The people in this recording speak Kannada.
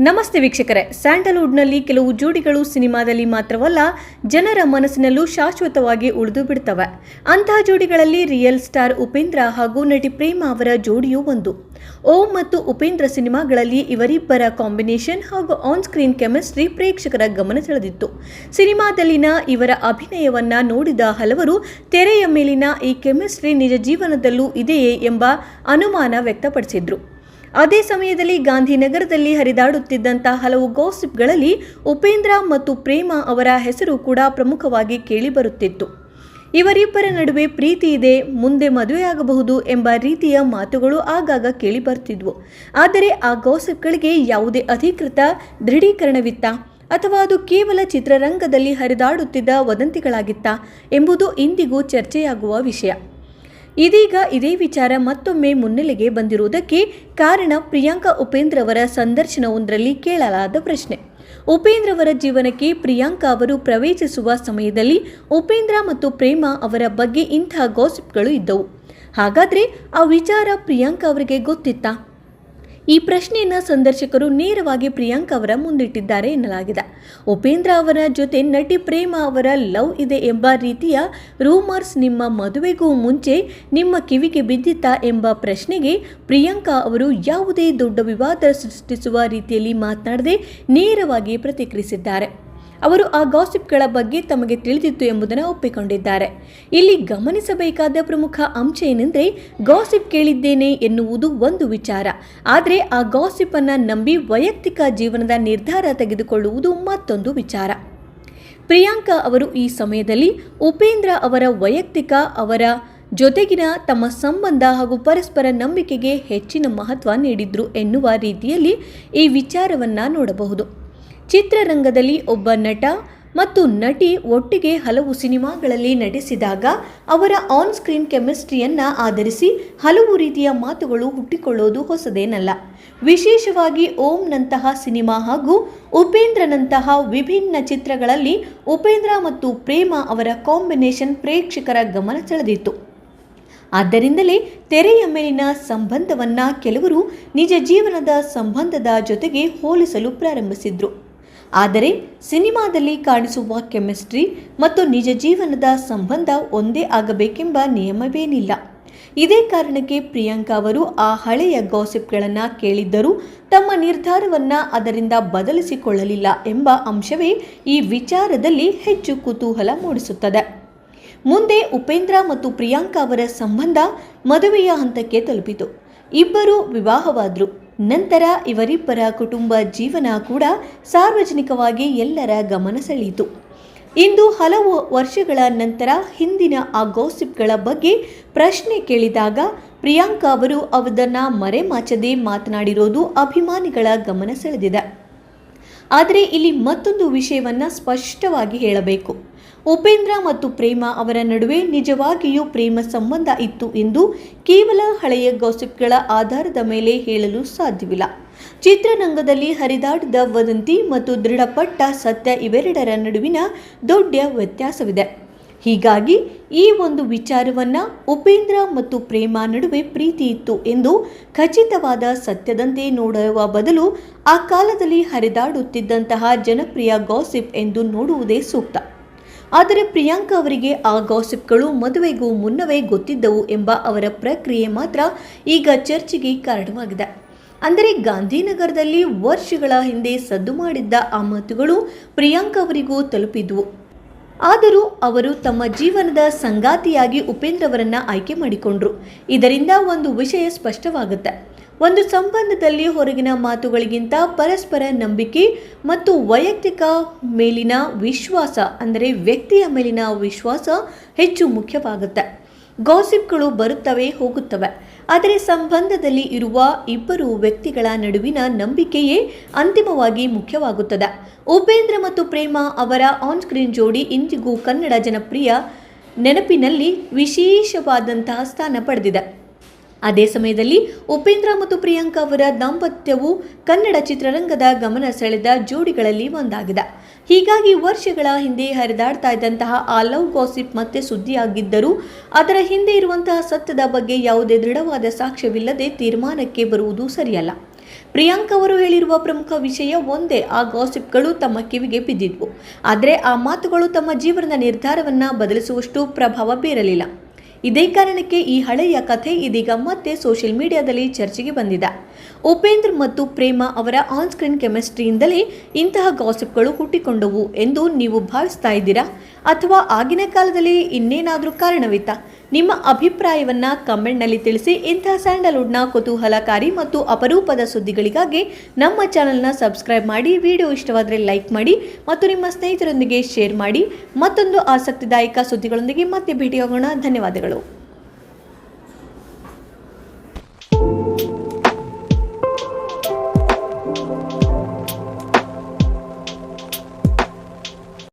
ನಮಸ್ತೆ ವೀಕ್ಷಕರೇ, ಸ್ಯಾಂಡಲ್ವುಡ್ನಲ್ಲಿ ಕೆಲವು ಜೋಡಿಗಳು ಸಿನಿಮಾದಲ್ಲಿ ಮಾತ್ರವಲ್ಲ ಜನರ ಮನಸ್ಸಿನಲ್ಲೂ ಶಾಶ್ವತವಾಗಿ ಉಳಿದು ಬಿಡ್ತವೆ. ಅಂತಹ ಜೋಡಿಗಳಲ್ಲಿ ರಿಯಲ್ ಸ್ಟಾರ್ ಉಪೇಂದ್ರ ಹಾಗೂ ನಟಿ ಪ್ರೇಮಾ ಅವರ ಜೋಡಿಯೂ ಒಂದು. ಓಂ ಮತ್ತು ಉಪೇಂದ್ರ ಸಿನಿಮಾಗಳಲ್ಲಿ ಇವರಿಬ್ಬರ ಕಾಂಬಿನೇಷನ್ ಹಾಗೂ ಆನ್ ಸ್ಕ್ರೀನ್ ಕೆಮಿಸ್ಟ್ರಿ ಪ್ರೇಕ್ಷಕರ ಗಮನ ಸೆಳೆದಿತ್ತು. ಸಿನಿಮಾದಲ್ಲಿನ ಇವರ ಅಭಿನಯವನ್ನ ನೋಡಿದ ಹಲವರು ತೆರೆಯ ಮೇಲಿನ ಈ ಕೆಮಿಸ್ಟ್ರಿ ನಿಜ ಜೀವನದಲ್ಲೂ ಇದೆಯೇ ಎಂಬ ಅನುಮಾನ ವ್ಯಕ್ತಪಡಿಸಿದ್ರು. ಅದೇ ಸಮಯದಲ್ಲಿ ಗಾಂಧಿನಗರದಲ್ಲಿ ಹರಿದಾಡುತ್ತಿದ್ದಂತಹ ಹಲವು ಗಾಸಿಪ್ಗಳಲ್ಲಿ ಉಪೇಂದ್ರ ಮತ್ತು ಪ್ರೇಮಾ ಅವರ ಹೆಸರು ಕೂಡ ಪ್ರಮುಖವಾಗಿ ಕೇಳಿಬರುತ್ತಿತ್ತು. ಇವರಿಬ್ಬರ ನಡುವೆ ಪ್ರೀತಿ ಇದೆ, ಮುಂದೆ ಮದುವೆಯಾಗಬಹುದು ಎಂಬ ರೀತಿಯ ಮಾತುಗಳು ಆಗಾಗ ಕೇಳಿಬರುತ್ತಿದ್ವು. ಆದರೆ ಆ ಗಾಸಿಪ್ಗಳಿಗೆ ಯಾವುದೇ ಅಧಿಕೃತ ದೃಢೀಕರಣವಿತ್ತಾ ಅಥವಾ ಅದು ಕೇವಲ ಚಿತ್ರರಂಗದಲ್ಲಿ ಹರಿದಾಡುತ್ತಿದ್ದ ವದಂತಿಗಳಾಗಿತ್ತಾ ಎಂಬುದು ಇಂದಿಗೂ ಚರ್ಚೆಯಾಗುವ ವಿಷಯ. ಇದೀಗ ಇದೇ ವಿಚಾರ ಮತ್ತೊಮ್ಮೆ ಮುನ್ನೆಲೆಗೆ ಬಂದಿರುವುದಕ್ಕೆ ಕಾರಣ ಪ್ರಿಯಾಂಕಾ ಉಪೇಂದ್ರ ಅವರ ಸಂದರ್ಶನವೊಂದರಲ್ಲಿ ಕೇಳಲಾದ ಪ್ರಶ್ನೆ. ಉಪೇಂದ್ರ ಅವರ ಜೀವನಕ್ಕೆ ಪ್ರಿಯಾಂಕಾ ಅವರು ಪ್ರವೇಶಿಸುವ ಸಮಯದಲ್ಲಿ ಉಪೇಂದ್ರ ಮತ್ತು ಪ್ರೇಮಾ ಅವರ ಬಗ್ಗೆ ಇಂತಹ ಗಾಸಿಪ್ಗಳು ಇದ್ದವು. ಹಾಗಾದರೆ ಆ ವಿಚಾರ ಪ್ರಿಯಾಂಕಾ ಅವರಿಗೆ ಗೊತ್ತಿತ್ತಾ? ಈ ಪ್ರಶ್ನೆಯನ್ನು ಸಂದರ್ಶಕರು ನೇರವಾಗಿ ಪ್ರಿಯಾಂಕಾ ಅವರ ಮುಂದಿಟ್ಟಿದ್ದಾರೆ ಎನ್ನಲಾಗಿದೆ. ಉಪೇಂದ್ರ ಅವರ ಜೊತೆ ನಟಿ ಪ್ರೇಮಾ ಅವರ ಲವ್ ಇದೆ ಎಂಬ ರೀತಿಯ ರೂಮರ್ಸ್ ನಿಮ್ಮ ಮದುವೆಗೂ ಮುಂಚೆ ನಿಮ್ಮ ಕಿವಿಗೆ ಬಿದ್ದಿತ್ತಾ ಎಂಬ ಪ್ರಶ್ನೆಗೆ ಪ್ರಿಯಾಂಕಾ ಅವರು ಯಾವುದೇ ದೊಡ್ಡ ವಿವಾದ ಸೃಷ್ಟಿಸುವ ರೀತಿಯಲ್ಲಿ ಮಾತನಾಡದೆ ನೇರವಾಗಿ ಪ್ರತಿಕ್ರಿಯಿಸಿದ್ದಾರೆ. ಅವರು ಆ ಗಾಸಿಪ್ಗಳ ಬಗ್ಗೆ ತಮಗೆ ತಿಳಿದಿತ್ತು ಎಂಬುದನ್ನು ಒಪ್ಪಿಕೊಂಡಿದ್ದಾರೆ. ಇಲ್ಲಿ ಗಮನಿಸಬೇಕಾದ ಪ್ರಮುಖ ಅಂಶ ಏನೆಂದರೆ, ಗಾಸಿಪ್ ಕೇಳಿದ್ದೇನೆ ಎನ್ನುವುದು ಒಂದು ವಿಚಾರ, ಆದರೆ ಆ ಗಾಸಿಪ್ ಅನ್ನು ನಂಬಿ ವೈಯಕ್ತಿಕ ಜೀವನದ ನಿರ್ಧಾರ ತೆಗೆದುಕೊಳ್ಳುವುದು ಮತ್ತೊಂದು ವಿಚಾರ. ಪ್ರಿಯಾಂಕಾ ಅವರು ಈ ಸಮಯದಲ್ಲಿ ಉಪೇಂದ್ರ ಅವರ ವೈಯಕ್ತಿಕ ಅವರ ಜೊತೆಗಿನ ತಮ್ಮ ಸಂಬಂಧ ಹಾಗೂ ಪರಸ್ಪರ ನಂಬಿಕೆಗೆ ಹೆಚ್ಚಿನ ಮಹತ್ವ ನೀಡಿದ್ರು ಎನ್ನುವ ರೀತಿಯಲ್ಲಿ ಈ ವಿಚಾರವನ್ನು ನೋಡಬಹುದು. ಚಿತ್ರರಂಗದಲ್ಲಿ ಒಬ್ಬ ನಟ ಮತ್ತು ನಟಿ ಒಟ್ಟಿಗೆ ಹಲವು ಸಿನಿಮಾಗಳಲ್ಲಿ ನಟಿಸಿದಾಗ ಅವರ ಆನ್ ಸ್ಕ್ರೀನ್ ಕೆಮಿಸ್ಟ್ರಿಯನ್ನು ಆಧರಿಸಿ ಹಲವು ರೀತಿಯ ಮಾತುಗಳು ಹುಟ್ಟಿಕೊಳ್ಳೋದು ಹೊಸದೇನಲ್ಲ. ವಿಶೇಷವಾಗಿ ಓಂನಂತಹ ಸಿನಿಮಾ ಹಾಗೂ ಉಪೇಂದ್ರನಂತಹ ವಿಭಿನ್ನ ಚಿತ್ರಗಳಲ್ಲಿ ಉಪೇಂದ್ರ ಮತ್ತು ಪ್ರೇಮಾ ಅವರ ಕಾಂಬಿನೇಷನ್ ಪ್ರೇಕ್ಷಕರ ಗಮನ ಸೆಳೆದಿತ್ತು. ಆದ್ದರಿಂದಲೇ ತೆರೆಯ ಮೇಲಿನ ಸಂಬಂಧವನ್ನು ಕೆಲವರು ನಿಜ ಜೀವನದ ಸಂಬಂಧದ ಜೊತೆಗೆ ಹೋಲಿಸಲು ಪ್ರಾರಂಭಿಸಿದ್ರು. ಆದರೆ ಸಿನಿಮಾದಲ್ಲಿ ಕಾಣಿಸುವ ಕೆಮಿಸ್ಟ್ರಿ ಮತ್ತು ನಿಜ ಜೀವನದ ಸಂಬಂಧ ಒಂದೇ ಆಗಬೇಕೆಂಬ ನಿಯಮವೇನಿಲ್ಲ. ಇದೇ ಕಾರಣಕ್ಕೆ ಪ್ರಿಯಾಂಕಾ ಅವರು ಆ ಹಳೆಯ ಗಾಸಿಪ್ಗಳನ್ನು ಕೇಳಿದ್ದರೂ ತಮ್ಮ ನಿರ್ಧಾರವನ್ನು ಅದರಿಂದ ಬದಲಿಸಿಕೊಳ್ಳಲಿಲ್ಲ ಎಂಬ ಅಂಶವೇ ಈ ವಿಚಾರದಲ್ಲಿ ಹೆಚ್ಚು ಕುತೂಹಲ ಮೂಡಿಸುತ್ತದೆ. ಮುಂದೆ ಉಪೇಂದ್ರ ಮತ್ತು ಪ್ರಿಯಾಂಕಾ ಅವರ ಸಂಬಂಧ ಮದುವೆಯ ಹಂತಕ್ಕೆ ತಲುಪಿತು. ಇಬ್ಬರು ವಿವಾಹವಾದರು. ನಂತರ ಇವರಿಬ್ಬರ ಕುಟುಂಬ ಜೀವನ ಕೂಡ ಸಾರ್ವಜನಿಕವಾಗಿ ಎಲ್ಲರ ಗಮನ ಸೆಳೆಯಿತು. ಇಂದು ಹಲವು ವರ್ಷಗಳ ನಂತರ ಹಿಂದಿನ ಆ ಗಾಸಿಪ್ಗಳ ಬಗ್ಗೆ ಪ್ರಶ್ನೆ ಕೇಳಿದಾಗ ಪ್ರಿಯಾಂಕಾ ಅವರು ಅದನ್ನು ಮರೆಮಾಚದೆ ಮಾತನಾಡಿರೋದು ಅಭಿಮಾನಿಗಳ ಗಮನ ಸೆಳೆದಿದೆ. ಆದರೆ ಇಲ್ಲಿ ಮತ್ತೊಂದು ವಿಷಯವನ್ನು ಸ್ಪಷ್ಟವಾಗಿ ಹೇಳಬೇಕು. ಉಪೇಂದ್ರ ಮತ್ತು ಪ್ರೇಮಾ ಅವರ ನಡುವೆ ನಿಜವಾಗಿಯೂ ಪ್ರೇಮ ಸಂಬಂಧ ಇತ್ತು ಎಂದು ಕೇವಲ ಹಳೆಯ ಗಾಸಿಪ್ಗಳ ಆಧಾರದ ಮೇಲೆ ಹೇಳಲು ಸಾಧ್ಯವಿಲ್ಲ. ಚಿತ್ರರಂಗದಲ್ಲಿ ಹರಿದಾಡಿದ ವದಂತಿ ಮತ್ತು ದೃಢಪಟ್ಟ ಸತ್ಯ ಇವೆರಡರ ನಡುವಿನ ದೊಡ್ಡ ವ್ಯತ್ಯಾಸವಿದೆ. ಹೀಗಾಗಿ ಈ ಒಂದು ವಿಚಾರವನ್ನು ಉಪೇಂದ್ರ ಮತ್ತು ಪ್ರೇಮಾ ನಡುವೆ ಪ್ರೀತಿ ಇತ್ತು ಎಂದು ಖಚಿತವಾದ ಸತ್ಯದಂತೆ ನೋಡುವ ಬದಲು ಆ ಕಾಲದಲ್ಲಿ ಹರಿದಾಡುತ್ತಿದ್ದಂತಹ ಜನಪ್ರಿಯ ಗಾಸಿಪ್ ಎಂದು ನೋಡುವುದೇ ಸೂಕ್ತ. ಆದರೆ ಪ್ರಿಯಾಂಕಾ ಅವರಿಗೆ ಆ ಗಾಸಿಪ್ಗಳು ಮದುವೆಗೂ ಮುನ್ನವೇ ಗೊತ್ತಿದ್ದವು ಎಂಬ ಅವರ ಪ್ರಕ್ರಿಯೆ ಮಾತ್ರ ಈಗ ಚರ್ಚೆಗೆ ಕಾರಣವಾಗಿದೆ. ಅಂದರೆ ಗಾಂಧಿನಗರದಲ್ಲಿ ವರ್ಷಗಳ ಹಿಂದೆ ಸದ್ದು ಮಾಡಿದ್ದ ಆ ಮಾತುಗಳು ಪ್ರಿಯಾಂಕಾ ಅವರಿಗೂ ತಲುಪಿದ್ವು. ಆದರೂ ಅವರು ತಮ್ಮ ಜೀವನದ ಸಂಗಾತಿಯಾಗಿ ಉಪೇಂದ್ರ ಅವರನ್ನ ಆಯ್ಕೆ ಮಾಡಿಕೊಂಡ್ರು. ಇದರಿಂದ ಒಂದು ವಿಷಯ ಸ್ಪಷ್ಟವಾಗುತ್ತೆ. ಒಂದು ಸಂಬಂಧದಲ್ಲಿ ಹೊರಗಿನ ಮಾತುಗಳಿಗಿಂತ ಪರಸ್ಪರ ನಂಬಿಕೆ ಮತ್ತು ವೈಯಕ್ತಿಕ ಮೇಲಿನ ವಿಶ್ವಾಸ, ಅಂದರೆ ವ್ಯಕ್ತಿಯ ಮೇಲಿನ ವಿಶ್ವಾಸ ಹೆಚ್ಚು ಮುಖ್ಯವಾಗುತ್ತೆ. ಗಾಸಿಪ್ಗಳು ಬರುತ್ತವೆ ಹೋಗುತ್ತವೆ, ಆದರೆ ಸಂಬಂಧದಲ್ಲಿ ಇರುವ ಇಬ್ಬರು ವ್ಯಕ್ತಿಗಳ ನಡುವಿನ ನಂಬಿಕೆಯೇ ಅಂತಿಮವಾಗಿ ಮುಖ್ಯವಾಗುತ್ತದೆ. ಉಪೇಂದ್ರ ಮತ್ತು ಪ್ರೇಮಾ ಅವರ ಆನ್ ಸ್ಕ್ರೀನ್ ಜೋಡಿ ಇಂದಿಗೂ ಕನ್ನಡ ಜನಪ್ರಿಯ ನೆನಪಿನಲ್ಲಿ ವಿಶೇಷವಾದಂತಹ ಸ್ಥಾನ ಪಡೆದಿದೆ. ಅದೇ ಸಮಯದಲ್ಲಿ ಉಪೇಂದ್ರ ಮತ್ತು ಪ್ರಿಯಾಂಕಾ ಅವರ ದಾಂಪತ್ಯವು ಕನ್ನಡ ಚಿತ್ರರಂಗದ ಗಮನ ಸೆಳೆದ ಜೋಡಿಗಳಲ್ಲಿ ಒಂದಾಗಿದೆ. ಹೀಗಾಗಿ ವರ್ಷಗಳ ಹಿಂದೆ ಹರಿದಾಡ್ತಾ ಇದ್ದಂತಹ ಆ ಲವ್ ಗಾಸಿಪ್ ಮತ್ತೆ ಸುದ್ದಿಯಾಗಿದ್ದರೂ ಅದರ ಹಿಂದೆ ಇರುವಂತಹ ಸತ್ಯದ ಬಗ್ಗೆ ಯಾವುದೇ ದೃಢವಾದ ಸಾಕ್ಷ್ಯವಿಲ್ಲದೆ ತೀರ್ಮಾನಕ್ಕೆ ಬರುವುದು ಸರಿಯಲ್ಲ. ಪ್ರಿಯಾಂಕ್ ಅವರು ಹೇಳಿರುವ ಪ್ರಮುಖ ವಿಷಯ ಒಂದೇ, ಆ ಗಾಸಿಪ್ಗಳು ತಮ್ಮ ಕಿವಿಗೆ ಬಿದ್ದಿದ್ವು. ಆದರೆ ಆ ಮಾತುಗಳು ತಮ್ಮ ಜೀವನದ ನಿರ್ಧಾರವನ್ನು ಬದಲಿಸುವಷ್ಟು ಪ್ರಭಾವ ಬೀರಲಿಲ್ಲ. ಇದೇ ಕಾರಣಕ್ಕೆ ಈ ಹಳೆಯ ಕಥೆ ಇದೀಗ ಮತ್ತೆ ಸೋಷಿಯಲ್ ಮೀಡಿಯಾದಲ್ಲಿ ಚರ್ಚೆಗೆ ಬಂದಿದೆ. ಉಪೇಂದ್ರ ಮತ್ತು ಪ್ರೇಮಾ ಅವರ ಆನ್ ಸ್ಕ್ರೀನ್ ಕೆಮಿಸ್ಟ್ರಿಯಿಂದಲೇ ಇಂತಹ ಗಾಸಿಪ್ಗಳು ಹುಟ್ಟಿಕೊಂಡವು ಎಂದು ನೀವು ಭಾವಿಸ್ತಾ ಇದ್ದೀರಾ? ಅಥವಾ ಆಗಿನ ಕಾಲದಲ್ಲಿ ಇನ್ನೇನಾದರೂ ಕಾರಣವಿತ್ತಾ? ನಿಮ್ಮ ಅಭಿಪ್ರಾಯವನ್ನು ಕಮೆಂಟ್ನಲ್ಲಿ ತಿಳಿಸಿ. ಇಂತಹ ಸ್ಯಾಂಡಲ್ವುಡ್ನ ಕುತೂಹಲಕಾರಿ ಮತ್ತು ಅಪರೂಪದ ಸುದ್ದಿಗಳಿಗಾಗಿ ನಮ್ಮ ಚಾನೆಲ್ನ ಸಬ್ಸ್ಕ್ರೈಬ್ ಮಾಡಿ. ವಿಡಿಯೋ ಇಷ್ಟವಾದರೆ ಲೈಕ್ ಮಾಡಿ ಮತ್ತು ನಿಮ್ಮ ಸ್ನೇಹಿತರೊಂದಿಗೆ ಶೇರ್ ಮಾಡಿ. ಮತ್ತೊಂದು ಆಸಕ್ತಿದಾಯಕ ಸುದ್ದಿಗಳೊಂದಿಗೆ ಮತ್ತೆ ಭೇಟಿಯಾಗೋಣ. ಧನ್ಯವಾದಗಳು.